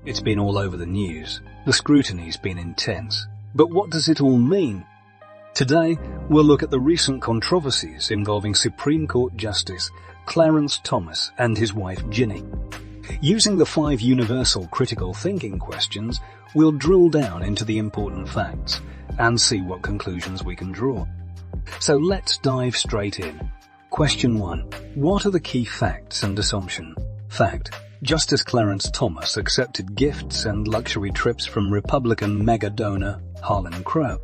It's been all over the news. The scrutiny's been intense. But what does it all mean? Today, we'll look at the recent controversies involving Supreme Court Justice Clarence Thomas and his wife Ginni. Using the 5 universal critical thinking questions, we'll drill down into the important facts and see what conclusions we can draw. So let's dive straight in. Question 1. What are the key facts and assumptions? Fact: Justice Clarence Thomas accepted gifts and luxury trips from Republican mega donor Harlan Crow.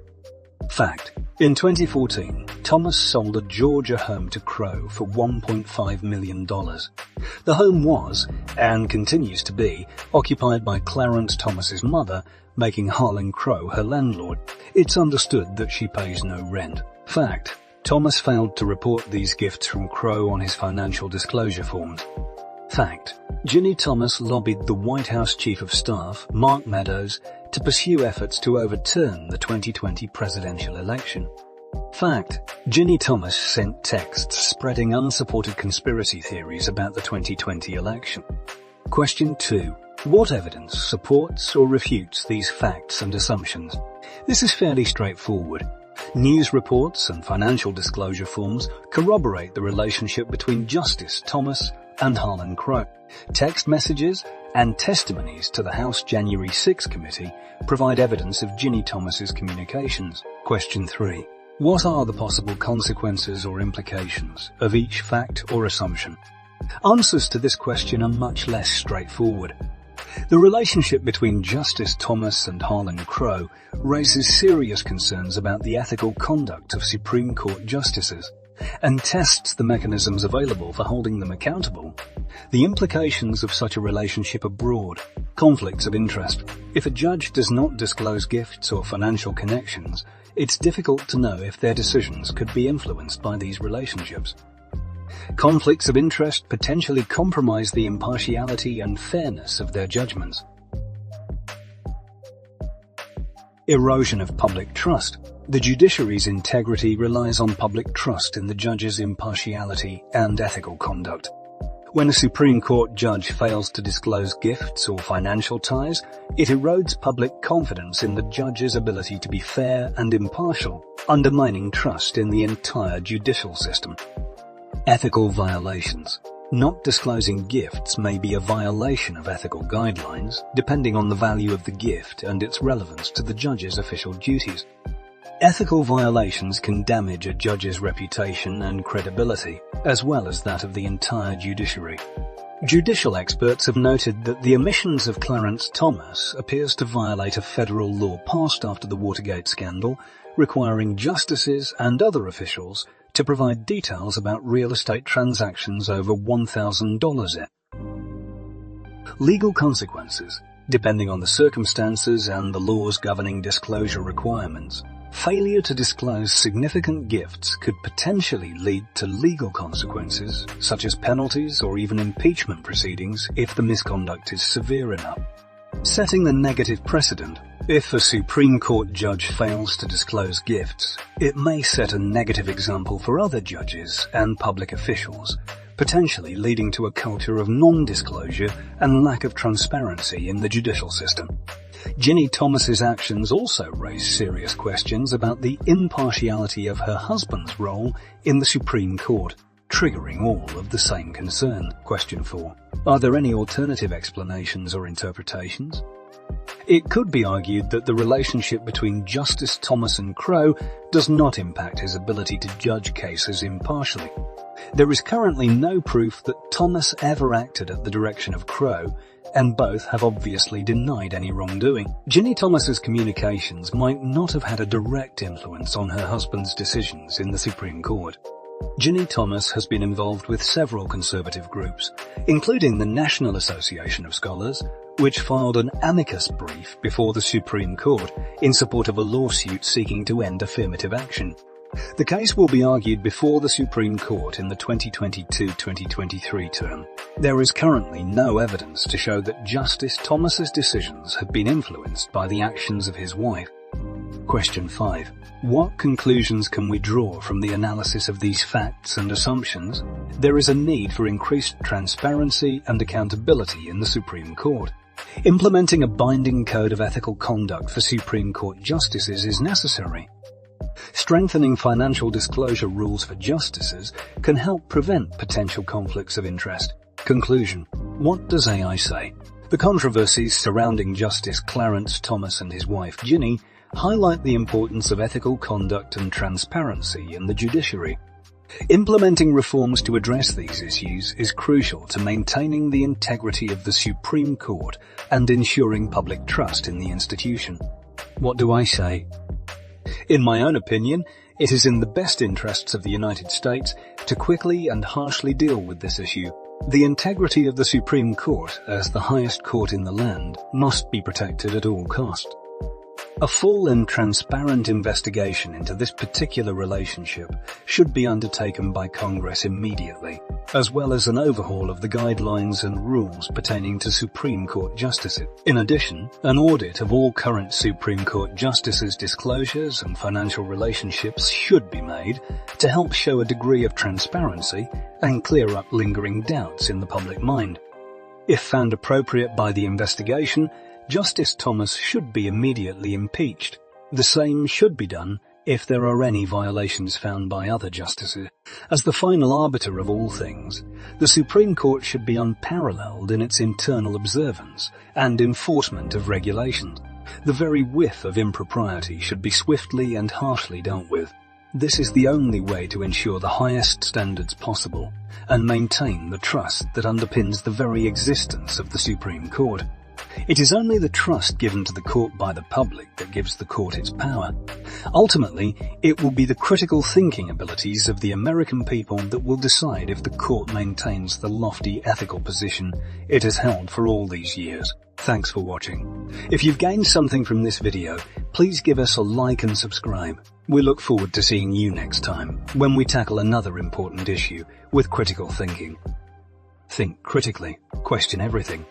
Fact: in 2014, Thomas sold a Georgia home to Crow for $1.5 million. The home was, and continues to be, occupied by Clarence Thomas's mother, making Harlan Crow her landlord. It's understood that she pays no rent. Fact: Thomas failed to report these gifts from Crow on his financial disclosure forms. Fact: Ginni Thomas lobbied the White House Chief of Staff, Mark Meadows, to pursue efforts to overturn the 2020 presidential election. Fact: Ginni Thomas sent texts spreading unsupported conspiracy theories about the 2020 election. Question 2. What evidence supports or refutes these facts and assumptions? This is fairly straightforward. News reports and financial disclosure forms corroborate the relationship between Justice Thomas and Harlan Crow. Text messages and testimonies to the House January 6 committee provide evidence of Ginni Thomas's communications. Question 3. What are the possible consequences or implications of each fact or assumption? Answers to this question are much less straightforward. The relationship between Justice Thomas and Harlan Crow raises serious concerns about the ethical conduct of Supreme Court justices and tests the mechanisms available for holding them accountable. The implications of such a relationship are broad. Conflicts of interest. If a judge does not disclose gifts or financial connections, it's difficult to know if their decisions could be influenced by these relationships. Conflicts of interest potentially compromise the impartiality and fairness of their judgments. Erosion of public trust. The judiciary's integrity relies on public trust in the judge's impartiality and ethical conduct. When a Supreme Court judge fails to disclose gifts or financial ties, it erodes public confidence in the judge's ability to be fair and impartial, undermining trust in the entire judicial system. Ethical violations. Not disclosing gifts may be a violation of ethical guidelines, depending on the value of the gift and its relevance to the judge's official duties. Ethical violations can damage a judge's reputation and credibility, as well as that of the entire judiciary. Judicial experts have noted that the omissions of Clarence Thomas appears to violate a federal law passed after the Watergate scandal, requiring justices and other officials to provide details about real estate transactions over $1,000. Legal consequences. Depending on the circumstances and the laws governing disclosure requirements, failure to disclose significant gifts could potentially lead to legal consequences, such as penalties or even impeachment proceedings if the misconduct is severe enough. Setting the negative precedent. If a Supreme Court judge fails to disclose gifts, it may set a negative example for other judges and public officials, potentially leading to a culture of non-disclosure and lack of transparency in the judicial system. Ginni Thomas's actions also raise serious questions about the impartiality of her husband's role in the Supreme Court, triggering all of the same concern. Question 4. Are there any alternative explanations or interpretations? It could be argued that the relationship between Justice Thomas and Crow does not impact his ability to judge cases impartially. There is currently no proof that Thomas ever acted at the direction of Crow, and both have obviously denied any wrongdoing. Ginni Thomas's communications might not have had a direct influence on her husband's decisions in the Supreme Court. Ginni Thomas has been involved with several conservative groups, including the National Association of Scholars, which filed an amicus brief before the Supreme Court in support of a lawsuit seeking to end affirmative action. The case will be argued before the Supreme Court in the 2022-2023 term. There is currently no evidence to show that Justice Thomas's decisions have been influenced by the actions of his wife. Question 5. What conclusions can we draw from the analysis of these facts and assumptions? There is a need for increased transparency and accountability in the Supreme Court. Implementing a binding code of ethical conduct for Supreme Court justices is necessary. Strengthening financial disclosure rules for justices can help prevent potential conflicts of interest. Conclusion. What does AI say? The controversies surrounding Justice Clarence Thomas and his wife Ginni highlight the importance of ethical conduct and transparency in the judiciary. Implementing reforms to address these issues is crucial to maintaining the integrity of the Supreme Court and ensuring public trust in the institution. What do I say? In my own opinion, it is in the best interests of the United States to quickly and harshly deal with this issue. The integrity of the Supreme Court, as the highest court in the land, must be protected at all costs. A full and transparent investigation into this particular relationship should be undertaken by Congress immediately, as well as an overhaul of the guidelines and rules pertaining to Supreme Court justices. In addition, an audit of all current Supreme Court justices' disclosures and financial relationships should be made to help show a degree of transparency and clear up lingering doubts in the public mind. If found appropriate by the investigation, Justice Thomas should be immediately impeached. The same should be done if there are any violations found by other justices. As the final arbiter of all things, the Supreme Court should be unparalleled in its internal observance and enforcement of regulations. The very whiff of impropriety should be swiftly and harshly dealt with. This is the only way to ensure the highest standards possible and maintain the trust that underpins the very existence of the Supreme Court. It is only the trust given to the court by the public that gives the court its power. Ultimately, it will be the critical thinking abilities of the American people that will decide if the court maintains the lofty ethical position it has held for all these years. Thanks for watching. If you've gained something from this video, please give us a like and subscribe. We look forward to seeing you next time when we tackle another important issue with critical thinking. Think critically, question everything.